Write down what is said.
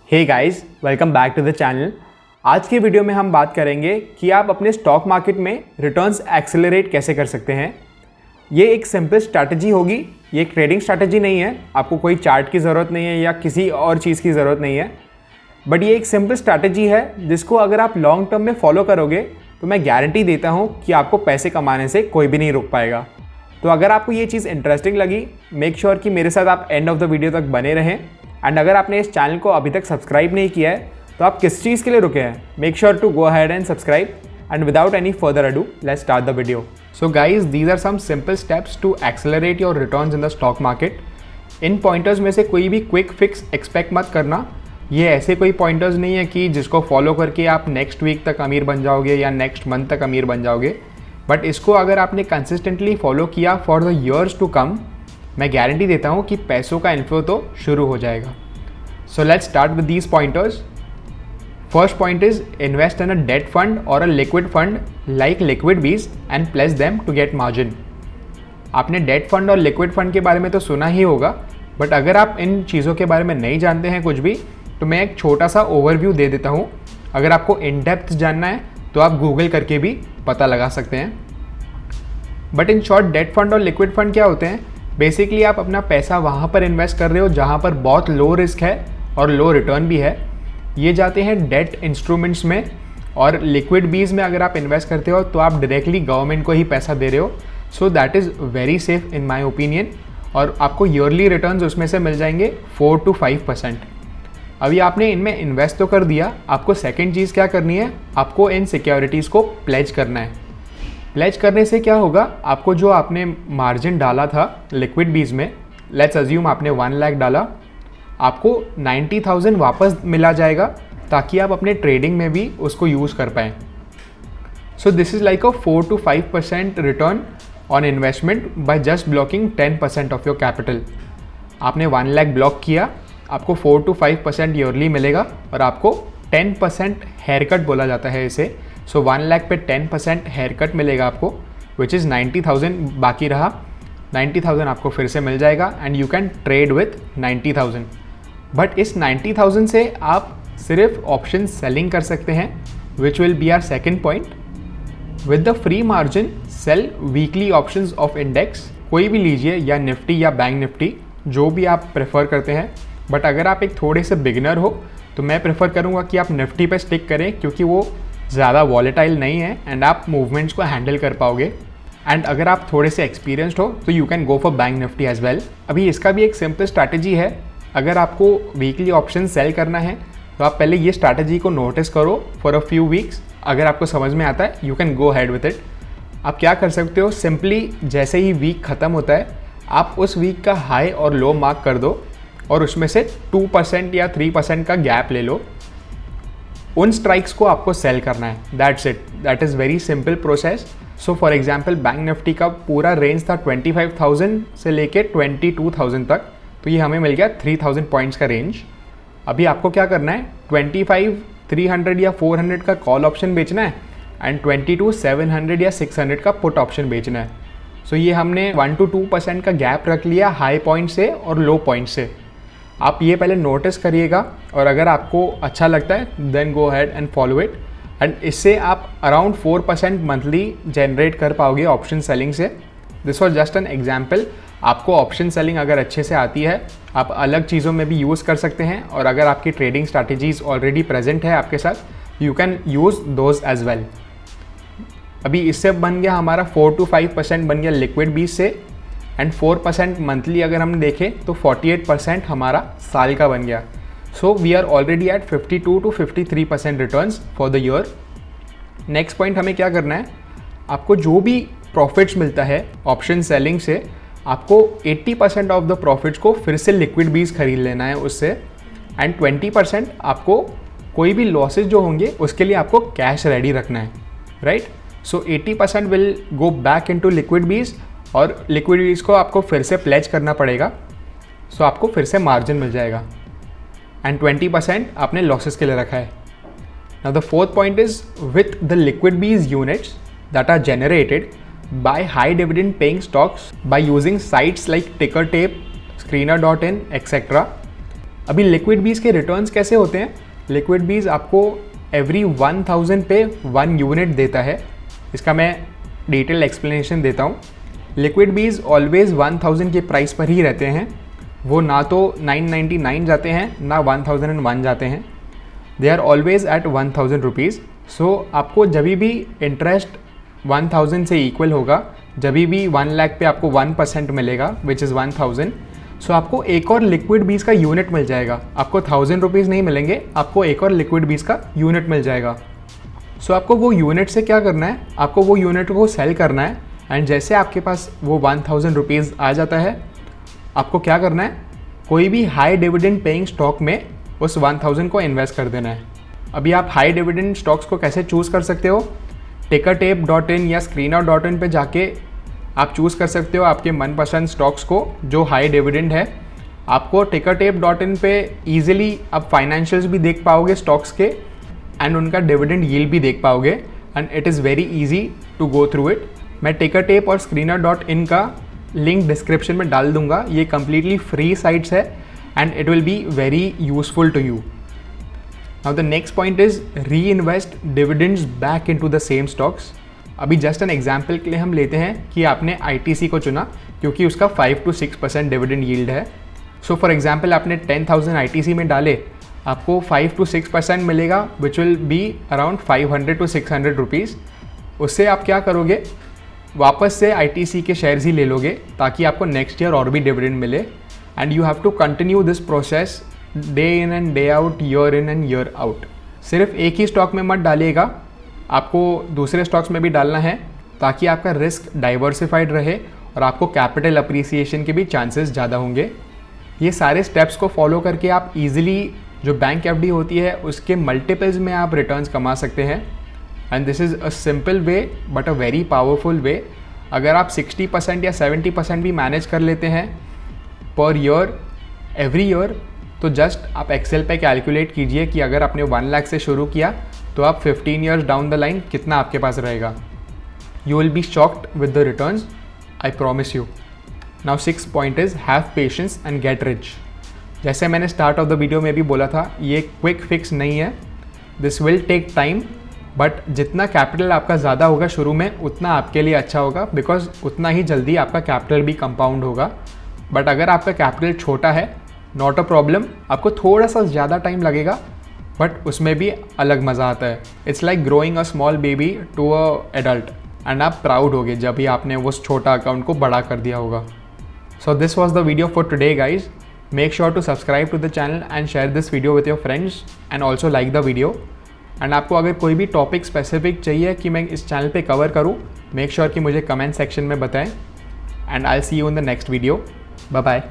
Hey guys, welcome back to the channel. आज की video में हम बात करेंगे कि आप अपने स्टॉक मार्केट में रिटर्न्स एक्सेलरेट कैसे कर सकते हैं। ये एक सिंपल स्ट्रैटेजी होगी, ये एक ट्रेडिंग स्ट्रैटेजी नहीं है। आपको कोई चार्ट की ज़रूरत नहीं है या किसी और चीज़ की ज़रूरत नहीं है, बट ये एक सिंपल स्ट्रैटेजी है जिसको अगर आप लॉन्ग टर्म में फॉलो करोगे तो मैं गारंटी देता हूँ कि आपको पैसे कमाने से कोई भी नहीं रोक पाएगा। तो अगर आपको ये चीज़ इंटरेस्टिंग लगी, मेक श्योर कि मेरे साथ आप एंड ऑफ द वीडियो तक बने रहें। एंड अगर आपने इस चैनल को अभी तक सब्सक्राइब नहीं किया है तो आप किस चीज़ के लिए रुके हैं, make sure to go ahead and subscribe. And without any further ado, let's start the video. So guys, these are some simple steps to accelerate your returns in the stock market. इन pointers में से कोई भी quick fix expect मत करना। ये ऐसे कोई पॉइंटर्स नहीं है कि जिसको फॉलो करके आप नेक्स्ट वीक तक अमीर बन जाओगे या नेक्स्ट मंथ तक अमीर बन जाओगे, बट इसको अगर आपने कंसिस्टेंटली फॉलो किया for the years to come, मैं गारंटी देता हूँ कि पैसों का इन्फ्लो तो शुरू हो जाएगा। So let's start with these pointers. First point is invest in a debt fund or a liquid fund like Liquidbees and pledge them to get margin. आपने डेट फंड और लिक्विड फंड के बारे में तो सुना ही होगा, बट अगर आप इन चीज़ों के बारे में नहीं जानते हैं कुछ भी, तो मैं एक छोटा सा ओवरव्यू दे देता हूँ। अगर आपको इन डेप्थ जानना है तो आप गूगल करके भी पता लगा सकते हैं। But in short, debt fund और लिक्विड फंड क्या होते हैं? बेसिकली आप अपना पैसा वहाँ पर इन्वेस्ट कर रहे हो जहाँ पर बहुत लो रिस्क है और लो रिटर्न भी है। ये जाते हैं डेट इंस्ट्रूमेंट्स में, और लिक्विड बीज में अगर आप इन्वेस्ट करते हो तो आप डायरेक्टली गवर्नमेंट को ही पैसा दे रहे हो। So that is very safe in my opinion, और आपको ईयरली रिटर्न्स उसमें से मिल जाएंगे 4 to 5%। अभी आपने इनमें इन्वेस्ट तो कर दिया, आपको सेकेंड चीज़ क्या करनी है, आपको इन सिक्योरिटीज़ को प्लेज करना है। प्लेज करने से क्या होगा, आपको जो आपने मार्जिन डाला था लिक्विड बीज में, लेट्स अज्यूम आपने 1 लाख डाला, आपको 90,000 वापस मिला जाएगा ताकि आप अपने ट्रेडिंग में भी उसको यूज़ कर पाएँ। So this is like a 4 to 5% return on investment by just blocking 10% of your capital. आपने 1 लाख ब्लॉक किया, आपको 4 to 5% ईयरली मिलेगा, और आपको 10% हेयर कट बोला जाता है इसे। सो 1 लाख पे 10% हेयर कट मिलेगा आपको, विच इज़ 90,000 बाकी रहा। 90,000 आपको फिर से मिल जाएगा and you can trade with 90,000। But इस 90,000 से आप सिर्फ ऑप्शन सेलिंग कर सकते हैं, which will be our second point. With the free margin sell weekly options of index, कोई भी लीजिए, या निफ्टी या बैंक निफ्टी, जो भी आप प्रेफर करते हैं। बट अगर आप एक थोड़े से बिगिनर हो तो मैं प्रेफर करूँगा कि आप निफ्टी पे स्टिक करें, क्योंकि वो ज़्यादा वॉलेटाइल नहीं है एंड आप मूवमेंट्स को हैंडल कर पाओगे। एंड अगर आप थोड़े से एक्सपीरियंस्ड हो तो you can go for bank Nifty as well. अभी इसका भी एक सिंपल स्ट्रैटेजी है। अगर आपको वीकली ऑप्शन सेल करना है तो आप पहले ये स्ट्रैटेजी को नोटिस करो फॉर अ फ्यू वीक्स। अगर आपको समझ में आता है, you can go head with it. आप क्या कर सकते हो, सिंपली जैसे ही वीक ख़त्म होता है, आप उस वीक का हाई और लो मार्क कर दो और उसमें से 2% या 3% का गैप ले लो। उन स्ट्राइक्स को आपको सेल करना है, that's it. That is very simple process. So for example, bank Nifty का पूरा रेंज था 25,000 से लेके 22,000 तक, तो ये हमें मिल गया 3,000 पॉइंट्स का रेंज। अभी आपको क्या करना है, 25, 300 या 400 का कॉल ऑप्शन बेचना है एंड 22, 700 या 600 का पुट ऑप्शन बेचना है। सो ये हमने 1 to 2% का गैप रख लिया हाई पॉइंट से और लो पॉइंट से। आप ये पहले नोटिस करिएगा, और अगर आपको अच्छा लगता है then go ahead and follow it. And इससे आप अराउंड 4% मंथली जनरेट कर पाओगे ऑप्शन सेलिंग से। This was just an example. आपको ऑप्शन सेलिंग अगर अच्छे से आती है, आप अलग चीज़ों में भी यूज़ कर सकते हैं, और अगर आपकी ट्रेडिंग स्ट्रैटेजीज ऑलरेडी प्रेजेंट है आपके साथ, you can use those as well. अभी इससे बन गया हमारा 4 to 5% बन गया लिक्विड बीज से, एंड 4% मंथली अगर हम देखें तो 48% हमारा साल का बन गया। So we are already at 52 to 53% returns for the year. Next point हमें क्या करना है, आपको जो भी प्रॉफिट्स मिलता है ऑप्शन सेलिंग से, आपको 80% ऑफ द प्रॉफिट्स को फिर से लिक्विड बीज खरीद लेना है उससे, एंड 20% आपको कोई भी लॉसेज जो होंगे उसके लिए आपको कैश रेडी रखना है, right. So 80% will go back into liquid बीज, और लिक्विड बीज को आपको फिर से प्लेज करना पड़ेगा। सो आपको फिर से मार्जिन मिल जाएगा, एंड 20% आपने लॉसेस के लिए रखा है। Now the fourth point is with the liquid BeES units that are generated by high dividend paying stocks by using sites like TickerTape, Screener.in, etc. अभी लिक्विड बीज के रिटर्न्स कैसे होते हैं? लिक्विड बीज आपको एवरी 1000 पे 1 यूनिट देता है। इसका मैं डिटेल एक्सप्लेनेशन देता हूँ। लिक्विड बीज ऑलवेज 1000 के प्राइस पर ही रहते हैं, वो ना तो 999 जाते हैं ना 1001 जाते हैं, they are always at 1000 rupees. So आपको जब भी इंटरेस्ट 1000 से इक्वल होगा, जब भी 1 लाख पे आपको 1% मिलेगा विच इज़ 1000, सो आपको एक और लिक्विड बीज का यूनिट मिल जाएगा। आपको 1000 रुपीज़ नहीं मिलेंगे, आपको एक और लिक्विड बीज का यूनिट मिल जाएगा। सो आपको वो यूनिट से क्या करना है, आपको वो यूनिट को सेल करना है एंड जैसे आपके पास वो 1000 रुपीज़ आ जाता है, आपको क्या करना है, कोई भी हाई डिविडेंड पेइंग स्टॉक में उस 1000 को इन्वेस्ट कर देना है। अभी आप हाई डिविडेंड स्टॉक्स को कैसे चूज़ कर सकते हो? tickertape.in या screener.in पे जाके आप चूज़ कर सकते हो आपके मनपसंद स्टॉक्स को जो हाई डिविडेंड है। आपको tickertape.in पे ईजिली आप फाइनेंशियल्स भी देख पाओगे स्टॉक्स के एंड उनका डिविडेंड यील्ड भी देख पाओगे and it is very easy to go through it. मैं tickertape और screener.in का लिंक डिस्क्रिप्शन में डाल दूंगा। ये कम्प्लीटली फ्री साइट्स है and it will be very useful to you. Now the next point is reinvest dividends back into the same stocks. अभी just an example के लिए हम लेते हैं कि आपने ITC को चुना क्योंकि उसका 5 to 6% डिविडेंड यील्ड है। सो फॉर एग्जाम्पल आपने 10,000 ITC में डाले, आपको 5 to 6% मिलेगा विच will be around 500 to 600 rupees. उससे आप क्या करोगे, वापस से ITC के शेयर्स ही ले लोगे ताकि आपको नेक्स्ट ईयर और भी डिविडेंड मिले and you have to continue this process day in and day out, year in and year out. सिर्फ एक ही स्टॉक में मत डालिएगा, आपको दूसरे स्टॉक्स में भी डालना है ताकि आपका रिस्क डाइवर्सिफाइड रहे और आपको कैपिटल अप्रिसिएशन के भी चांसेस ज़्यादा होंगे। ये सारे स्टेप्स को फॉलो करके आप इजीली जो बैंक FD होती है उसके मल्टीपल्स में आप रिटर्न्स कमा सकते हैं and this is a simple way but a very powerful वे। अगर आप 60% या 70% भी मैनेज कर लेते हैं पर ईयर एवरी ईयर, तो जस्ट आप एक्सेल पे कैलकुलेट कीजिए कि अगर आपने 1 लाख से शुरू किया तो आप 15 ईयर्स डाउन द लाइन कितना आपके पास रहेगा। You will be shocked with the returns, I promise you. Now 6th point is have patience and get rich. जैसे मैंने स्टार्ट ऑफ द वीडियो में भी बोला था, ये क्विक फिक्स नहीं है, this will take time, but जितना कैपिटल आपका ज़्यादा होगा शुरू में उतना आपके लिए अच्छा होगा बिकॉज उतना ही जल्दी आपका कैपिटल भी कंपाउंड होगा। बट अगर आपका कैपिटल छोटा है, नॉट अ प्रॉब्लम, आपको थोड़ा सा ज़्यादा टाइम लगेगा बट उसमें भी अलग मज़ा आता है। It's like growing a small baby to a adult and आप प्राउड होगे जब भी आपने उस छोटा अकाउंट को बड़ा कर दिया होगा। So this was the video for today guys. Make sure to subscribe to the channel and share this video with your friends and also like the video. And आपको अगर कोई भी टॉपिक स्पेसिफिक चाहिए कि मैं इस चैनल पे cover करूँ, मेक श्योर कि मुझे कमेंट सेक्शन में बताएं and I will see you in the next video. Bye bye.